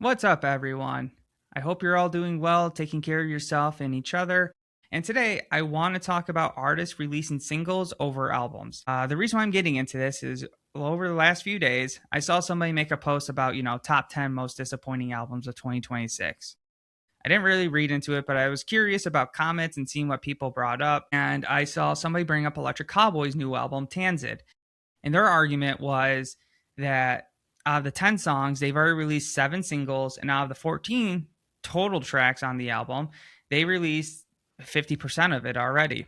What's up, everyone? I hope you're all doing well, taking care of yourself and each other. And today, I want to talk about artists releasing singles over albums. The reason why I'm getting into this is over the last few days, I saw somebody make a post about, top 10 most disappointing albums of 2026. I didn't really read into it, but I was curious about comments and seeing what people brought up. And I saw somebody bring up Electric Cowboy's new album, Tanzid. And their argument was that out of the 10 songs, they've already released 7 singles, and out of the 14 total tracks on the album, they released 50% of it already.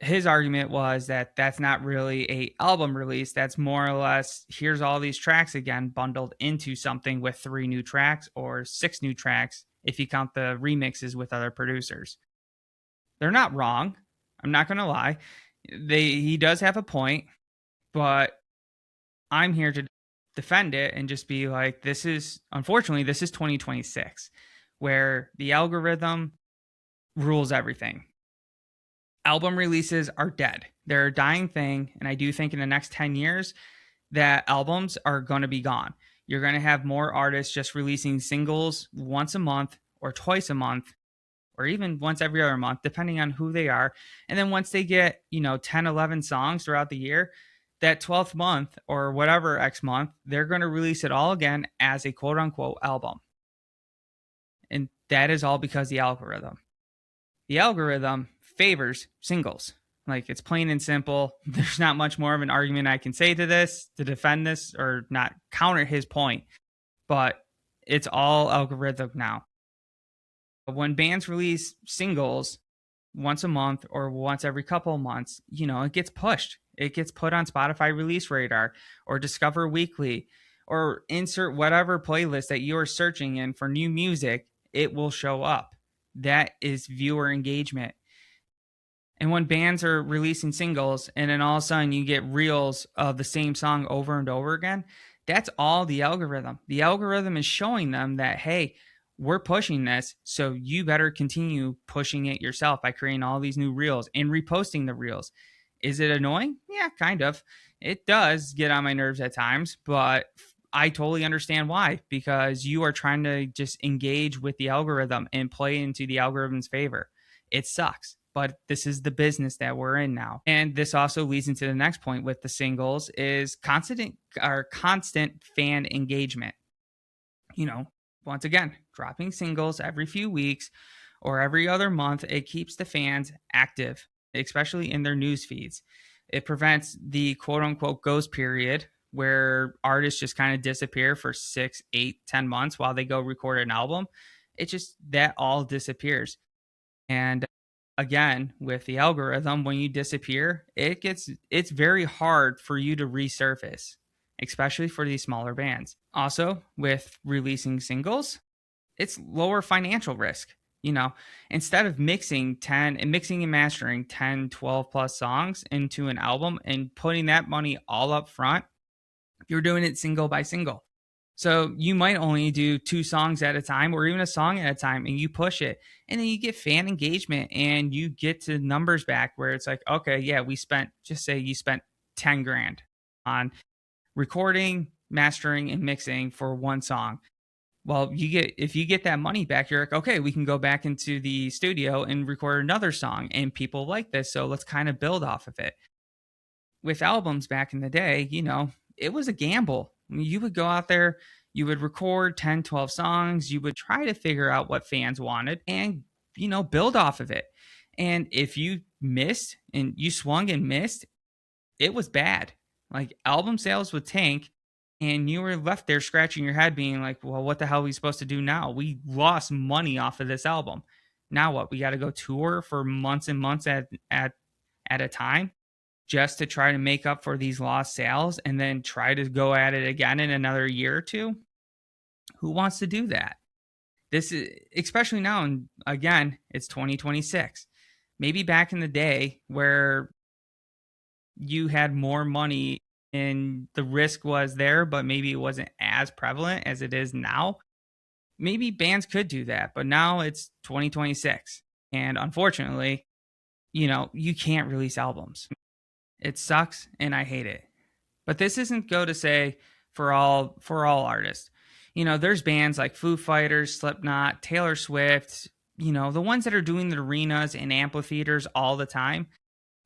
His argument was that that's not really a album release. That's more or less here's all these tracks again bundled into something with 3 new tracks or 6 new tracks if you count the remixes with other producers. They're not wrong. I'm not going to lie. He does have a point, but I'm here to defend it and just be like, unfortunately, this is 2026, where the algorithm rules everything. Album releases are dead. They're a dying thing. And I do think in the next 10 years that albums are going to be gone. You're going to have more artists just releasing singles once a month or twice a month or even once every other month, depending on who they are. And then once they get, 10, 11 songs throughout the year, that 12th month or whatever X month, they're going to release it all again as a quote unquote album. And that is all because the algorithm. The algorithm favors singles. Like, it's plain and simple. There's not much more of an argument I can say to this to defend this or not counter his point, but it's all algorithmic now. When bands release singles once a month or once every couple of months, it gets pushed. It gets put on Spotify Release Radar or Discover Weekly or insert whatever playlist that you're searching in for new music, it will show up. That is viewer engagement. And when bands are releasing singles and then all of a sudden you get reels of the same song over and over again, that's all the algorithm. The algorithm is showing them that, hey, we're pushing this, so you better continue pushing it yourself by creating all these new reels and reposting the reels. Is it annoying? Yeah, kind of. It does get on my nerves at times, but I totally understand why, because you are trying to just engage with the algorithm and play into the algorithm's favor. It sucks, but this is the business that we're in now. And this also leads into the next point with the singles is constant fan engagement. Once again, dropping singles every few weeks or every other month, it keeps the fans active, especially in their news feeds. It prevents the quote unquote ghost period where artists just kind of disappear for 6, 8, 10 months while they go record an album. It just, that all disappears. And again, with the algorithm, when you disappear, it's very hard for you to resurface, especially for these smaller bands. Also, with releasing singles, it's lower financial risk. Instead of mixing and mastering 10, 12 plus songs into an album and putting that money all up front, you're doing it single by single. So you might only do 2 songs at a time or even a song at a time, and you push it, and then you get fan engagement and you get to numbers back where it's like, okay, yeah, just say you spent 10 grand on recording, mastering, and mixing for one song. Well, if you get that money back, you're like, okay, we can go back into the studio and record another song, and people like this, so let's kind of build off of it. With albums back in the day, it was a gamble. You would go out there, you would record 10, 12 songs, you would try to figure out what fans wanted and, build off of it. And if you missed and you swung and missed, it was bad. Like, album sales would tank and you were left there scratching your head being like, well, what the hell are we supposed to do now? We lost money off of this album. Now what? We got to go tour for months and months at a time just to try to make up for these lost sales and then try to go at it again in another year or two. Who wants to do that? This is especially now, and again, it's 2026. Maybe back in the day where you had more money and the risk was there, but maybe it wasn't as prevalent as it is now. Maybe bands could do that, but now it's 2026. And unfortunately, you can't release albums. It sucks and I hate it. But this isn't go to say for all artists. There's bands like Foo Fighters, Slipknot, Taylor Swift, the ones that are doing the arenas and amphitheaters all the time.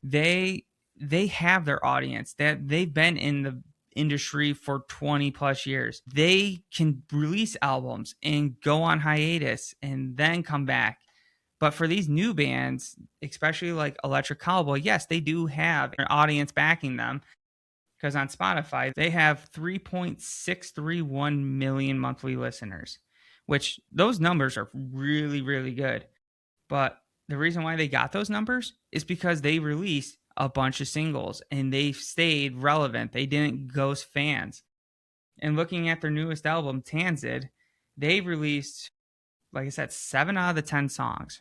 They have their audience, that they've been in the industry for 20 plus years. They can release albums and go on hiatus and then come back. But for these new bands, especially like Electric Cowboy, yes, they do have an audience backing them, because on Spotify, they have 3.631 million monthly listeners, which those numbers are really, really good. But the reason why they got those numbers is because they released a bunch of singles and they stayed relevant. They didn't ghost fans. And looking at their newest album, Tanzid, they released, like I said, 7 out of the 10 songs.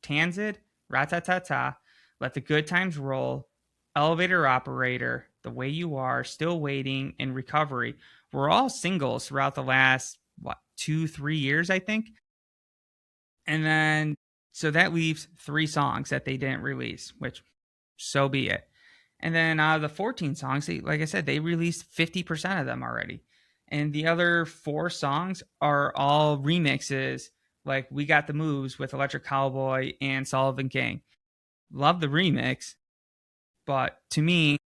Tanzid, Ratatata, Let the Good Times Roll, Elevator Operator, The Way You Are, Still Waiting, and Recovery were all singles throughout the last, 2-3 years, I think. And then, so that leaves 3 songs that they didn't release, which, so be it. And then out of the 14 songs, like I said, they released 50% of them already. And the other 4 songs are all remixes, like We Got the Moves with Electric Cowboy and Sullivan King. Love the remix, but to me,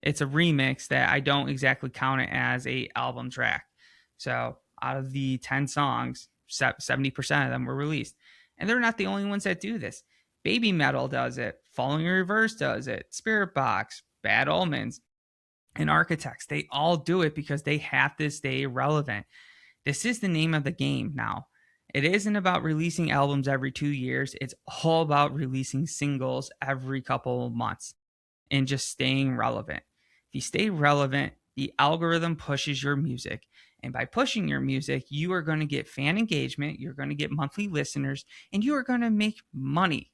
it's a remix that I don't exactly count it as a album track. So out of the 10 songs, 70% of them were released. And they're not the only ones that do this. Baby Metal does it. Falling in Reverse does it. Spiritbox, Bad Omens, and Architects. They all do it because they have to stay relevant. This is the name of the game now. It isn't about releasing albums every 2 years. It's all about releasing singles every couple of months and just staying relevant. If you stay relevant, the algorithm pushes your music. And by pushing your music, you are going to get fan engagement, you're going to get monthly listeners, and you are going to make money.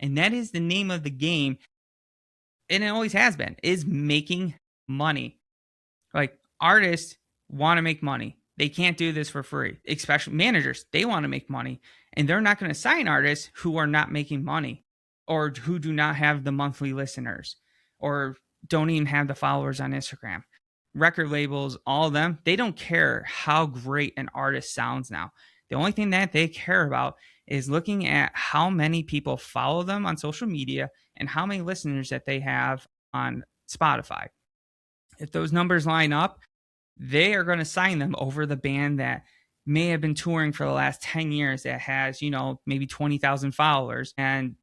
And that is the name of the game. And it always has been, is making money. Like, artists want to make money. They can't do this for free. Especially managers, they want to make money. And they're not going to sign artists who are not making money or who do not have the monthly listeners or don't even have the followers on Instagram. Record labels, all of them, they don't care how great an artist sounds now. The only thing that they care about is looking at how many people follow them on social media and how many listeners that they have on Spotify. If those numbers line up, they are going to sign them over the band that may have been touring for the last 10 years that has, maybe 20,000 followers, and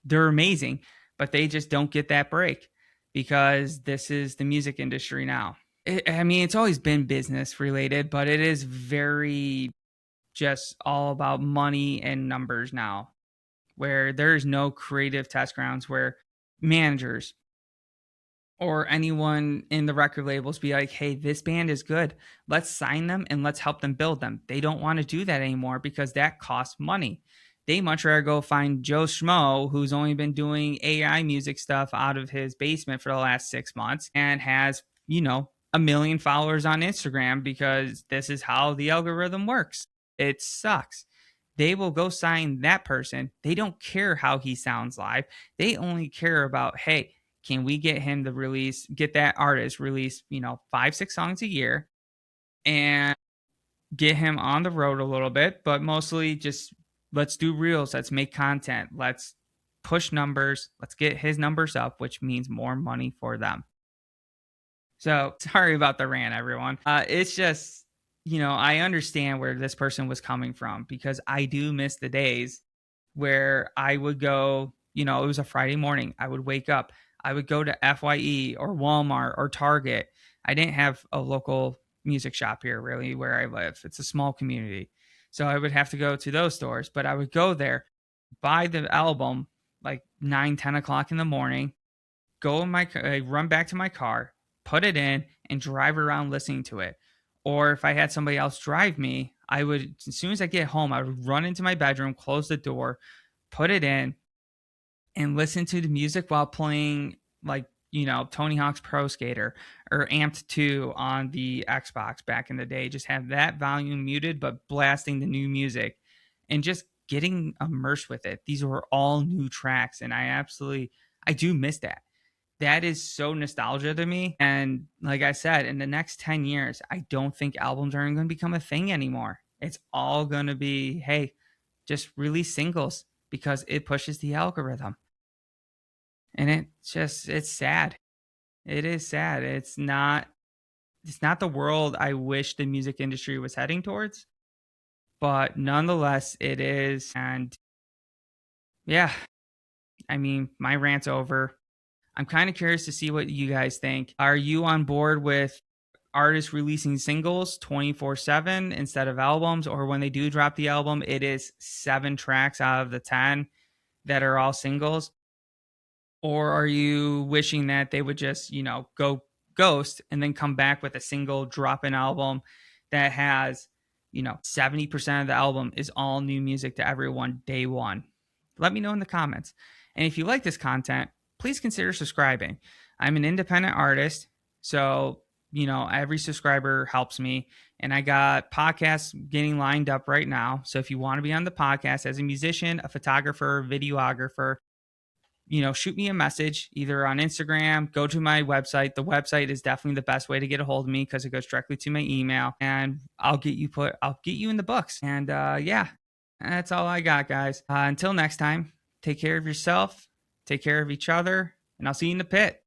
they're amazing, but they just don't get that break because this is the music industry now. It's always been business related, but it is very just all about money and numbers now, where there's no creative test grounds where managers or anyone in the record labels be like, hey, this band is good. Let's sign them and let's help them build them. They don't want to do that anymore because that costs money. They much rather go find Joe Schmo, who's only been doing AI music stuff out of his basement for the last 6 months and has, 1 million followers on Instagram because this is how the algorithm works. It sucks. They will go sign that person. They don't care how he sounds live. They only care about, hey, can we get him to get that artist release, 5-6 songs a year and get him on the road a little bit, but mostly just let's do reels, let's make content, let's push numbers, let's get his numbers up, which means more money for them. So sorry about the rant, everyone. It's just, I understand where this person was coming from because I do miss the days where I would go, it was a Friday morning. I would wake up. I would go to FYE or Walmart or Target. I didn't have a local music shop here really where I live. It's a small community. So I would have to go to those stores, but I would go there, buy the album like 9-10 o'clock in the morning, go in my run back to my car, put it in and drive around listening to it. Or if I had somebody else drive me, I would, as soon as I get home, I would run into my bedroom, close the door, put it in and listen to the music while playing like, Tony Hawk's Pro Skater or Amped 2 on the Xbox back in the day. Just have that volume muted, but blasting the new music and just getting immersed with it. These were all new tracks. And I do miss that that is so nostalgia to me. And like I said, in the next 10 years, I don't think albums are going to become a thing anymore. It's all going to be, hey, just release singles because it pushes the algorithm. And it's sad. It is sad. It's not the world I wish the music industry was heading towards, but nonetheless, it is. And yeah, I mean, my rant's over. I'm kind of curious to see what you guys think. Are you on board with artists releasing singles 24/7 instead of albums, or when they do drop the album, it is 7 tracks out of the 10 that are all singles? Or are you wishing that they would just, go ghost and then come back with a single drop in album that has, 70% of the album is all new music to everyone day one? Let me know in the comments. And if you like this content, please consider subscribing. I'm an independent artist, so, every subscriber helps me. And I got podcasts getting lined up right now. So if you want to be on the podcast as a musician, a photographer, videographer, shoot me a message either on Instagram, go to my website. The website is definitely the best way to get a hold of me because it goes directly to my email, and I'll get you in the books. And yeah, that's all I got, guys. Until next time, take care of yourself, take care of each other, and I'll see you in the pit.